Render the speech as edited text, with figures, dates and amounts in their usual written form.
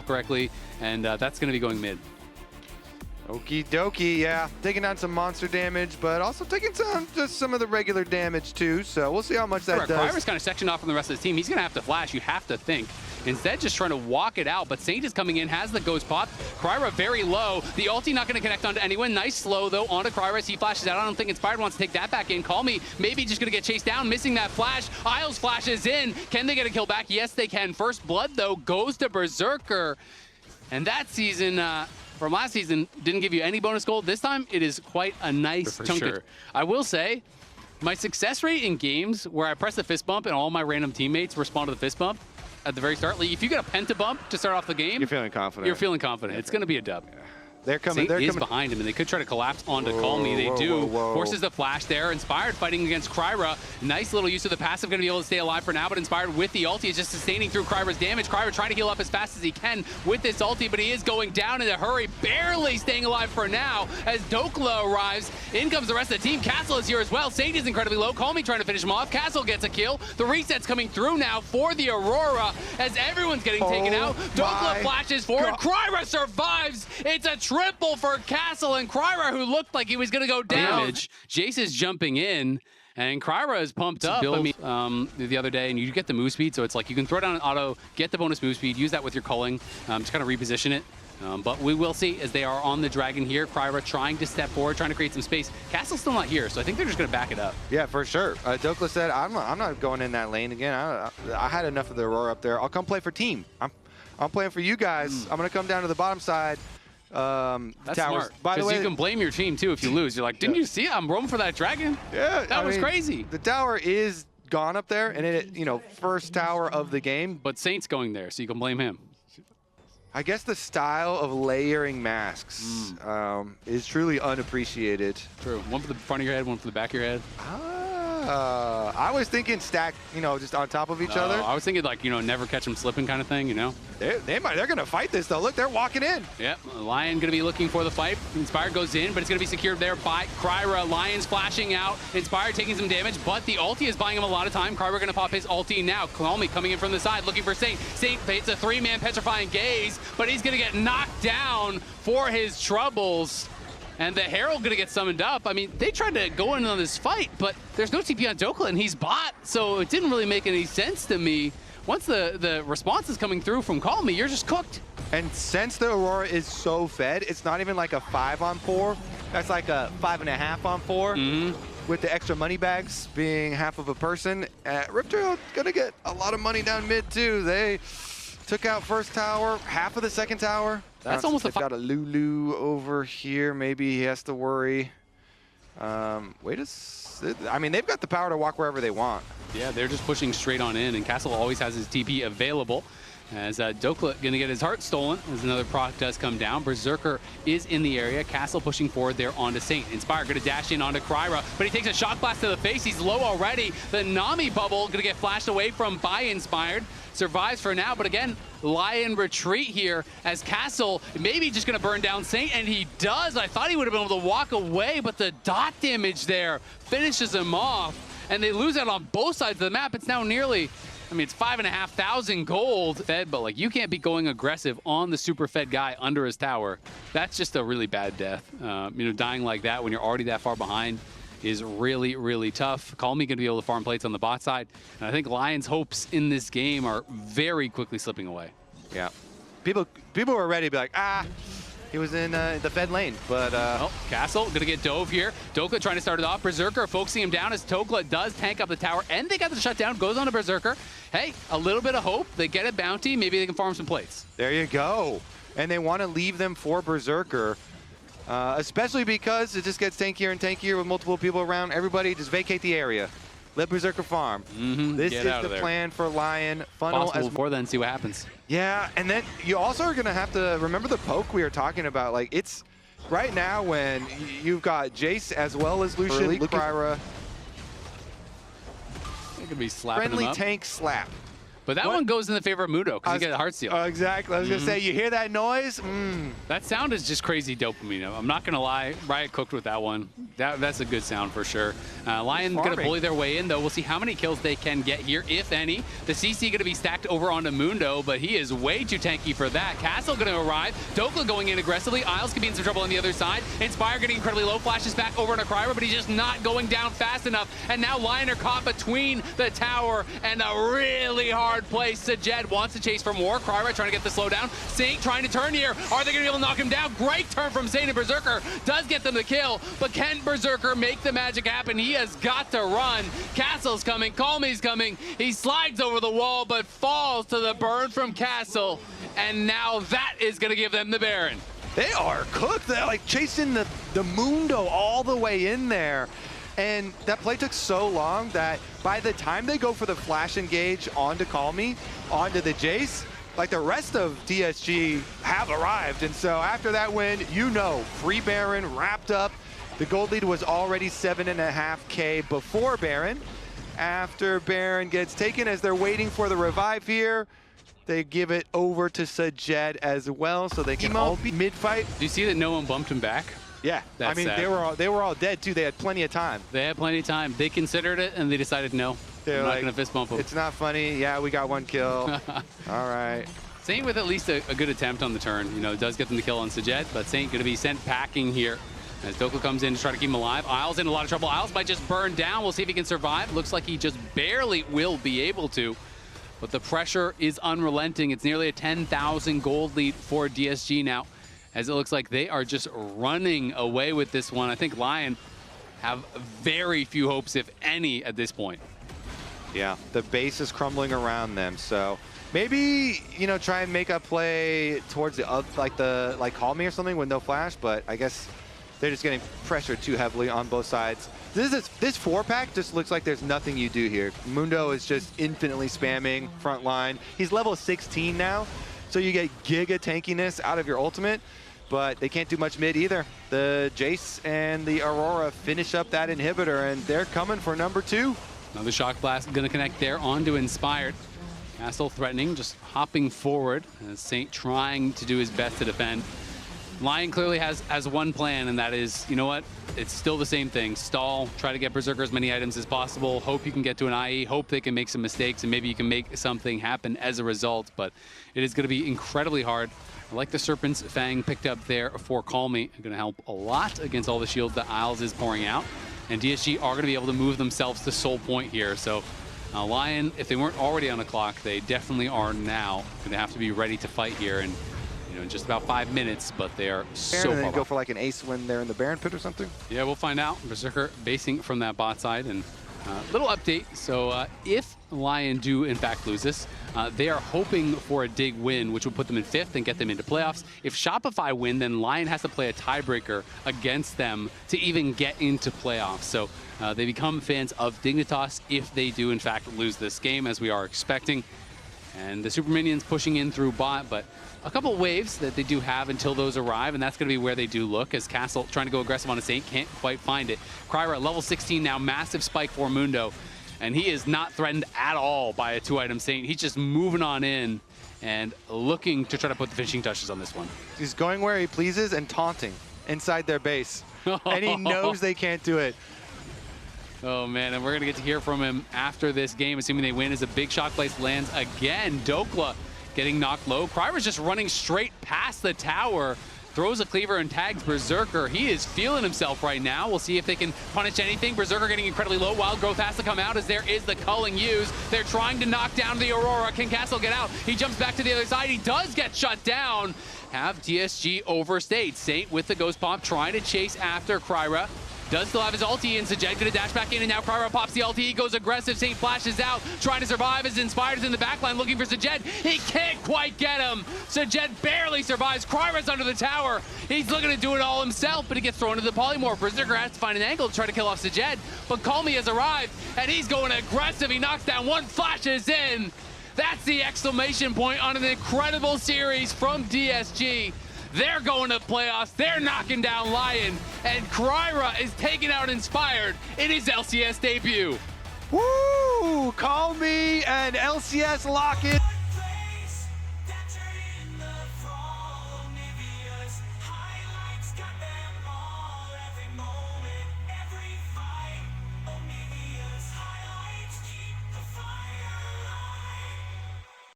correctly, and that's going to be going mid. Okie dokie, yeah. Taking on some monster damage, but also taking some of the regular damage too. So we'll see how much that does. Kryra's kind of sectioned off from the rest of the team. He's going to have to flash, you have to think. Instead, just trying to walk it out, but Saint is coming in, has the ghost pop. Kryra very low. The ulti not going to connect onto anyone. Nice slow, though, onto Kryra as he flashes out. I don't think Inspired wants to take that back in. Call me. Maybe just going to get chased down, missing that flash. Isles flashes in. Can they get a kill back? Yes, they can. First blood, though, goes to Berserker. And that season, from last season, didn't give you any bonus gold. This time, it is quite a nice chunk of it. I will say, my success rate in games where I press the fist bump and all my random teammates respond to the fist bump, at the very start, like if you get a penta bump to start off the game, you're feeling confident. You're feeling confident. It's going to be a dub. They're coming. Saint is behind him, and they could try to collapse onto Call Me. They do. Forces the flash there. Inspired fighting against Kryra. Nice little use of the passive. Going to be able to stay alive for now, but Inspired with the ulti is just sustaining through Kryra's damage. Kryra trying to heal up as fast as he can with this ulti, but he is going down in a hurry. Barely staying alive for now as Dokla arrives. In comes the rest of the team. Castle is here as well. Saint is incredibly low. Call Me trying to finish him off. Castle gets a kill. The reset's coming through now for the Aurora as everyone's getting taken out. Dokla flashes forward. Kryra survives. It's a triple for Castle and Kryra, who looked like he was going to go down. Jace is jumping in, and Kryra is pumped up. I mean, the other day, and you get the move speed, so it's like you can throw down an auto, get the bonus move speed, use that with your culling to kind of reposition it. But we will see as they are on the dragon here. Kryra trying to step forward, trying to create some space. Castle's still not here, so I think they're just going to back it up. Yeah, for sure. Dokla said, I'm not going in that lane again. I had enough of the Aurora up there. I'll come play for team. I'm playing for you guys. I'm going to come down to the bottom side. That's towers. smart. By the way, you can blame your team too if you lose. You're like, didn't you see it? I'm roaming for that dragon. Yeah, that was crazy. The tower is gone up there, and it, first tower of the game. But Saint's going there, so you can blame him. I guess the style of layering masks is truly unappreciated. True. One for the front of your head, one for the back of your head. I was thinking stack, just on top of each other. I was thinking like, never catch them slipping kind of thing, They're going to fight this though. Look, they're walking in. Yep, LYON going to be looking for the fight. Inspired goes in, but it's going to be secured there by Kryra. LYON's flashing out. Inspired taking some damage, but the ulti is buying him a lot of time. Kryra going to pop his ulti now. Call Me coming in from the side, looking for Saint. Saint hits a three-man petrifying gaze, but he's going to get knocked down for his troubles. And the Herald gonna get summoned up. I mean, they tried to go in on this fight, but there's no TP on Dokla, and he's bot, so it didn't really make any sense to me. Once the response is coming through from Call Me, you're just cooked. And since the Aurora is so fed, it's not even like a 5-on-4. That's like a 5.5-on-4. With the extra money bags being half of a person. Riptail gonna get a lot of money down mid too. They took out first tower, half of the second tower. That's almost a got a Lulu over here. Maybe he has to worry. I mean, they've got the power to walk wherever they want. Yeah, they're just pushing straight on in, and Castle always has his TP available. As Dokla gonna get his heart stolen as another proc does come down. Berserker is in the area. Castle pushing forward there onto Saint. Inspired gonna dash in onto Kryra, but he takes a shock blast to the face. He's low already. The Nami bubble gonna get flashed away from by Inspired. Survives for now, but again, LYON retreat here as Castle maybe just gonna burn down Saint, and he does. I thought he would have been able to walk away, but the dot damage there finishes him off, and they lose out on both sides of the map. It's now nearly, it's 5,500 gold fed, but like you can't be going aggressive on the super fed guy under his tower. That's just a really bad death. Dying like that when you're already that far behind is really, really tough. Call Me gonna be able to farm plates on the bot side. And I think LYON's hopes in this game are very quickly slipping away. Yeah. People were ready to be like, he was in the fed lane, but... Castle gonna get dove here. Dokla trying to start it off. Berserker focusing him down as Dokla does tank up the tower, and they got the shutdown, goes on to Berserker. Hey, a little bit of hope. They get a bounty, maybe they can farm some plates. There you go. And they want to leave them for Berserker. Especially because it just gets tankier and tankier with multiple people around. Everybody just vacate the area. Let Berserker farm. This is the plan for LYON. Funnel as before then, see what happens. Yeah, and then you also are going to have to remember the poke we were talking about. Like, it's right now when you've got Jace as well as Lucian, Kryra. They're going to be slapping friendly him up. Tank slap. But that one goes in the favor of Mudo because you get a heart steal. Exactly. I was going to say, you hear that noise? That sound is just crazy dopamine. I'm not going to lie. Riot cooked with that one. That's a good sound for sure. LYON going to bully their way in, though. We'll see how many kills they can get here, if any. The CC going to be stacked over onto Mundo, but he is way too tanky for that. Castle going to arrive. Dokla going in aggressively. Isles could be in some trouble on the other side. Inspire getting incredibly low. Flashes back over to Kryra, but he's just not going down fast enough. And now LYON are caught between the tower and a really hard place. Sajed wants to chase for more. Kryra trying to get the slowdown. Saint trying to turn here. Are they going to be able to knock him down? Great turn from Saint, and Berserker does get them the kill, but can Berserker make the magic happen? He has got to run. Castle's coming. Calmy's coming. He slides over the wall, but falls to the burn from Castle, and now that is going to give them the Baron. They are cooked. They're like chasing the Mundo all the way in there. And that play took so long that by the time they go for the flash engage onto Calmy, onto the Jace, like the rest of DSG have arrived. And so after that win, you know, free Baron wrapped up. The gold lead was already 7.5K before Baron. After Baron gets taken, as they're waiting for the revive here, they give it over to Sajed as well, so they can all be mid-fight. Do you see that no one bumped him back? Yeah, That's I mean, sad. they were all dead too. They had plenty of time. They had plenty of time. They considered it, and they decided no. They're not going to fist bump him. It's not funny. Yeah, we got one kill. All right. Saint with at least a good attempt on the turn. You know, does get them the kill on Sajed, but Saint going to be sent packing here as Dokla comes in to try to keep him alive. Isles in a lot of trouble. Isles might just burn down. We'll see if he can survive. Looks like he just barely will be able to. But the pressure is unrelenting. It's nearly a 10,000 gold lead for DSG now, as it looks like they are just running away with this one. I think LYON have very few hopes, if any, at this point. Yeah, the base is crumbling around them, so maybe, you know, try and make a play towards the like Calmy or something with no flash, but I guess they're just getting pressured too heavily on both sides. This 4-pack just looks like there's nothing you do here. Mundo is just infinitely spamming front line. He's level 16 now, so you get giga tankiness out of your ultimate, but they can't do much mid either. The Jace and the Aurora finish up that inhibitor, and they're coming for number 2. Another shock blast going to connect there onto Inspired. Castle threatening, just hopping forward. Saint trying to do his best to defend. LYON clearly has one plan, and that is, you know what? It's still the same thing. Stall, try to get Berserker as many items as possible. Hope you can get to an IE. Hope they can make some mistakes, and maybe you can make something happen as a result. But it is going to be incredibly hard. I like the Serpent's Fang picked up there for Calmy. Going to help a lot against all the shields that Isles is pouring out. And DSG are going to be able to move themselves to Soul Point here. So LYON, if they weren't already on the clock, they definitely are now. Going to have to be ready to fight here. And in just about 5 minutes, but they are so far. Go for like an ace when they're in the Baron pit or something? Yeah, we'll find out. Berserker basing from that bot side. And little update. So if LYON do in fact lose this, they are hoping for a dig win, which will put them in 5th and get them into playoffs. If Shopify win, then LYON has to play a tiebreaker against them to even get into playoffs. So they become fans of Dignitas if they do in fact lose this game, as we are expecting. And the Super Minions pushing in through bot, but a couple waves that they do have until those arrive, and that's going to be where they do look, as Castle trying to go aggressive on a Saint, can't quite find it. Kryra at level 16 now, massive spike for Mundo, and he is not threatened at all by a 2-item Saint. He's just moving on in and looking to try to put the finishing touches on this one. He's going where he pleases and taunting inside their base, and he knows they can't do it. Oh man, and we're going to get to hear from him after this game, assuming they win, as a big shock place lands again. Dokla getting knocked low. Kryra's just running straight past the tower, throws a cleaver and tags Berserker. He is feeling himself right now. We'll see if they can punish anything. Berserker getting incredibly low. Wild Growth has to come out, as there is the culling used. They're trying to knock down the Aurora. Can Castle get out? He jumps back to the other side. He does get shut down. Have DSG overstayed. Saint with the Ghost Pop trying to chase after Kryra. Does still have his ulti, and Sajed gonna dash back in, and now Kryra pops the ulti. He goes aggressive. Saint flashes out, trying to survive as Inspired's in the backline looking for Sajed. He can't quite get him. Sajed barely survives. Kryra's under the tower. He's looking to do it all himself, but he gets thrown into the polymorph. Berserker has to find an angle to try to kill off Sajed, but Calmy has arrived, and he's going aggressive. He knocks down one, flashes in. That's the exclamation point on an incredible series from DSG. They're going to playoffs. They're knocking down LYON, and Kryra is taking out Inspired in his LCS debut. Woo! Call me an LCS lock-in.